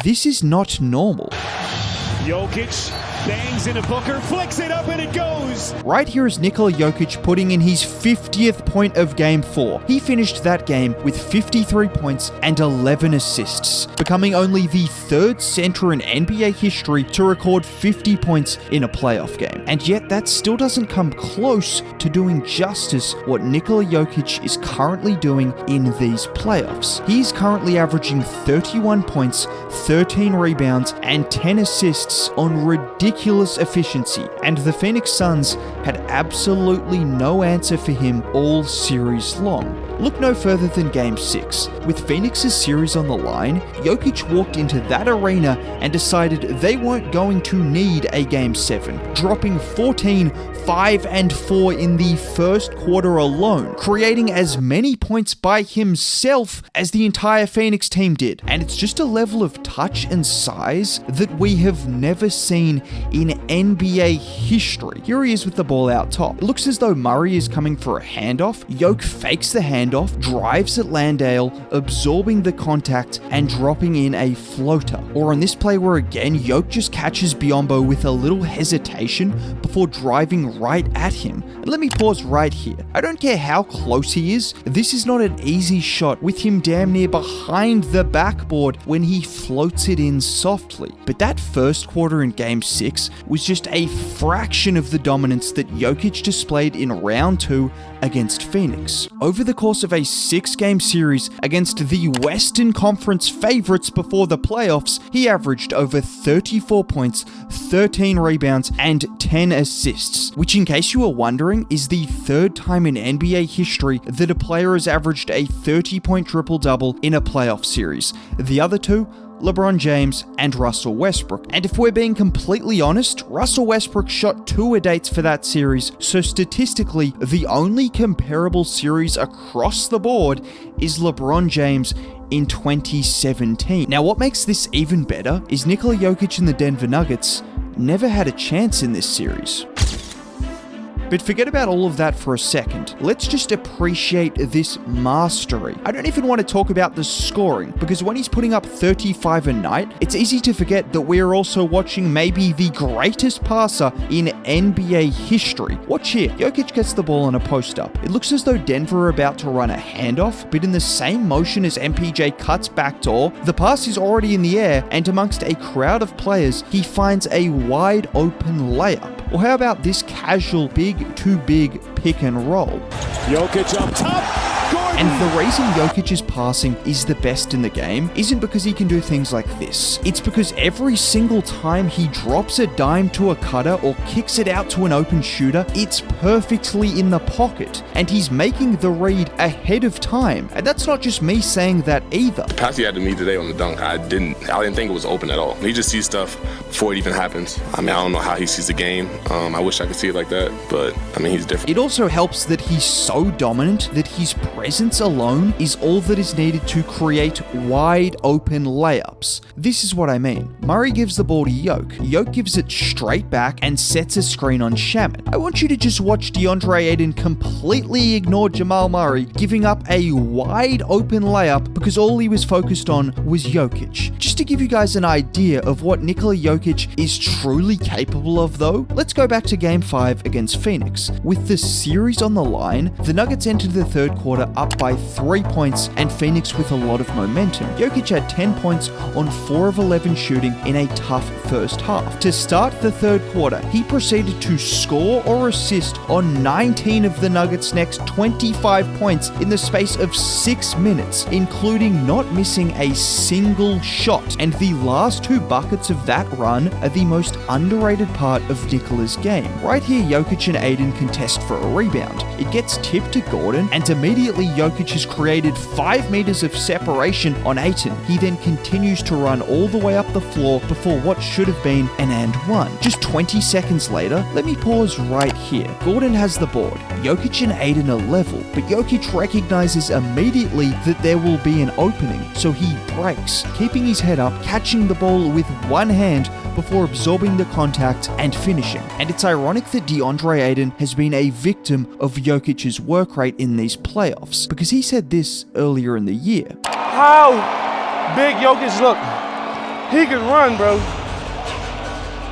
this is not normal. Jokic bangs into Booker, flicks it up and it goes! Right here is Nikola Jokic putting in his 50th point of Game 4. He finished that game with 53 points and 11 assists, becoming only the third center in NBA history to record 50 points in a playoff game. And yet that still doesn't come close to doing justice what Nikola Jokic is currently doing in these playoffs. He's currently averaging 31 points, 13 rebounds, and 10 assists on ridiculous efficiency, and the Phoenix Suns had absolutely no answer for him all series long. Look no further than Game 6. With Phoenix's series on the line, Jokic walked into that arena and decided they weren't going to need a Game 7, dropping 14, 5, and 4 in the first quarter alone, creating as many points by himself as the entire Phoenix team did. And it's just a level of touch and size that we have never seen in NBA history. Here he is with the ball out top. It looks as though Murray is coming for a handoff. Jokic fakes the handoff, drives at Landale, absorbing the contact and dropping in a floater. Or on this play where again, Jokic just catches Biyombo with a little hesitation before driving right at him. And let me pause right here. I don't care how close he is, this is not an easy shot with him damn near behind the backboard when he floats it in softly. But that first quarter in Game 6 was just a fraction of the dominance that Jokic displayed in round 2 against Phoenix. Over the course of a 6-game series against the Western Conference favorites before the playoffs, he averaged over 34 points, 13 rebounds, and 10 assists, which in case you were wondering is the third time in NBA history that a player has averaged a 30-point triple-double in a playoff series. The other two, LeBron James and Russell Westbrook. And if we're being completely honest, Russell Westbrook shot 2-a-dates for that series, so statistically, the only comparable series across the board is LeBron James in 2017. Now, what makes this even better is Nikola Jokic and the Denver Nuggets never had a chance in this series. But forget about all of that for a second. Let's just appreciate this mastery. I don't even want to talk about the scoring, because when he's putting up 35 a night, it's easy to forget that we're also watching maybe the greatest passer in NBA history. Watch here. Jokic gets the ball on a post-up. It looks as though Denver are about to run a handoff, but in the same motion as MPJ cuts backdoor, the pass is already in the air, and amongst a crowd of players, he finds a wide open layup. Or how about this casual big-to-big pick and roll? Jokic up top. Gordon. And the reason Jokic's passing is the best in the game isn't because he can do things like this. It's because every single time he drops a dime to a cutter or kicks it out to an open shooter, it's perfectly in the pocket. And he's making the read ahead of time. And that's not just me saying that either. The pass he had to me today on the dunk, I didn't think it was open at all. He just sees stuff before it even happens. I mean, I don't know how he sees the game. I wish I could see it like that, but I mean, he's different. It also helps that he's so dominant that his presence alone is all that is needed to create wide open layups. This is what I mean. Murray gives the ball to Jokic. Jokic gives it straight back and sets a screen on Shaman. I want you to just watch DeAndre Ayton completely ignore Jamal Murray giving up a wide open layup because all he was focused on was Jokic. Just to give you guys an idea of what Nikola Jokic is truly capable of though, let's go back to Game 5 against Phoenix. With the series on the line, the Nuggets entered the third quarter up by 3 points and Phoenix with a lot of momentum. Jokic had 10 points on 4 of 11 shooting in a tough first half. To start the third quarter, he proceeded to score or assist on 19 of the Nuggets' next 25 points in the space of 6 minutes, including not missing a single shot. And the last 2 buckets of that run are the most underrated part of Nikola's game. Right here, Jokic and Ayton contest for a rebound. It gets tipped to Gordon, and immediately Jokic has created 5 meters of separation on Ayton. He then continues to run all the way up the floor before what should have been an and one. Just 20 seconds later, let me pause right here. Gordon has the board. Jokic and Ayton are level, but Jokic recognizes immediately that there will be an opening, so he breaks, keeping his head up, catching the ball with one hand before absorbing the contact and finishing. And it's ironic that DeAndre Ayton has been a victim of Jokic's work rate in these playoffs, because he said this earlier in the year. How big Jokic look. He can run, bro.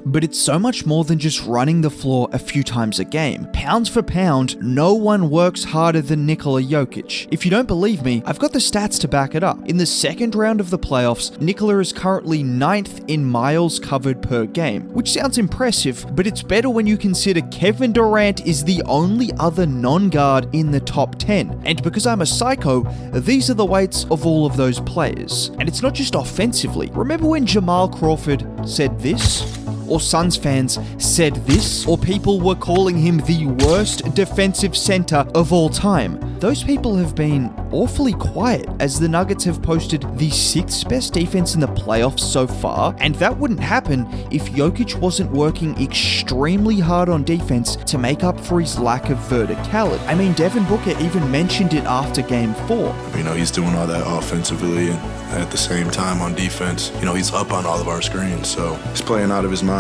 But it's so much more than just running the floor a few times a game. Pounds for pound, no one works harder than Nikola Jokic. If you don't believe me, I've got the stats to back it up. In the second round of the playoffs, Nikola is currently 9th in miles covered per game, which sounds impressive, but it's better when you consider Kevin Durant is the only other non-guard in the top 10. And because I'm a psycho, these are the weights of all of those players. And it's not just offensively. Remember when Jamal Crawford said this? Or Suns fans said this, or people were calling him the worst defensive center of all time. Those people have been awfully quiet as the Nuggets have posted the 6th best defense in the playoffs so far, and that wouldn't happen if Jokic wasn't working extremely hard on defense to make up for his lack of verticality. I mean, Devin Booker even mentioned it after Game 4. You know, he's doing all that offensively and at the same time on defense. You know, he's up on all of our screens, so he's playing out of his mind.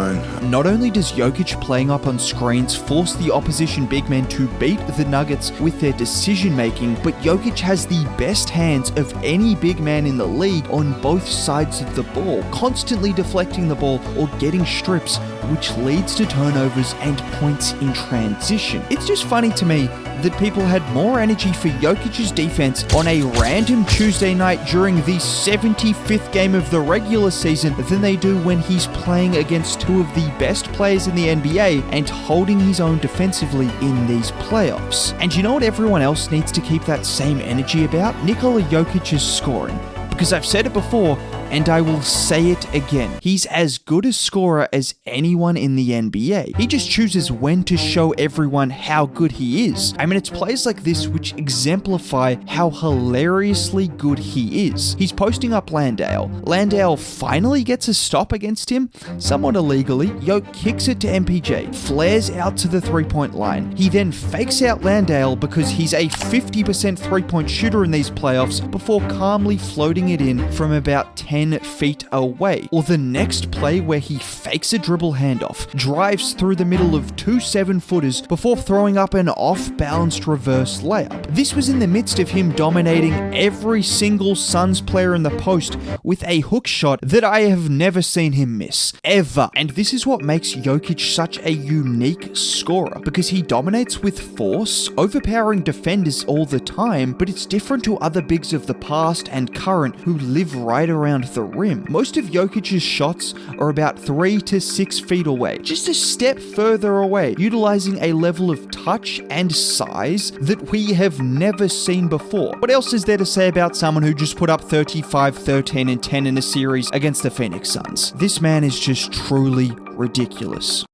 Not only does Jokic playing up on screens force the opposition big men to beat the Nuggets with their decision making, but Jokic has the best hands of any big man in the league on both sides of the ball, constantly deflecting the ball or getting strips, which leads to turnovers and points in transition. It's just funny to me that people had more energy for Jokic's defense on a random Tuesday night during the 75th game of the regular season than they do when he's playing against two of the best players in the NBA and holding his own defensively in these playoffs. And you know what everyone else needs to keep that same energy about? Nikola Jokic's scoring. Because I've said it before, and I will say it again. He's as good a scorer as anyone in the NBA. He just chooses when to show everyone how good he is. I mean, it's plays like this which exemplify how hilariously good he is. He's posting up Landale. Landale finally gets a stop against him, somewhat illegally. Yo kicks it to MPJ, flares out to the three-point line. He then fakes out Landale because he's a 50% three-point shooter in these playoffs before calmly floating it in from about 10 feet away. Or the next play where he fakes a dribble handoff, drives through the middle of two 7-footers before throwing up an off-balanced reverse layup. This was in the midst of him dominating every single Suns player in the post with a hook shot that I have never seen him miss, ever. And this is what makes Jokic such a unique scorer, because he dominates with force, overpowering defenders all the time, but it's different to other bigs of the past and current who live right around the rim. Most of Jokic's shots are about 3 to 6 feet away, just a step further away, utilizing a level of touch and size that we have never seen before. What else is there to say about someone who just put up 35, 13, and 10 in a series against the Phoenix Suns? This man is just truly ridiculous.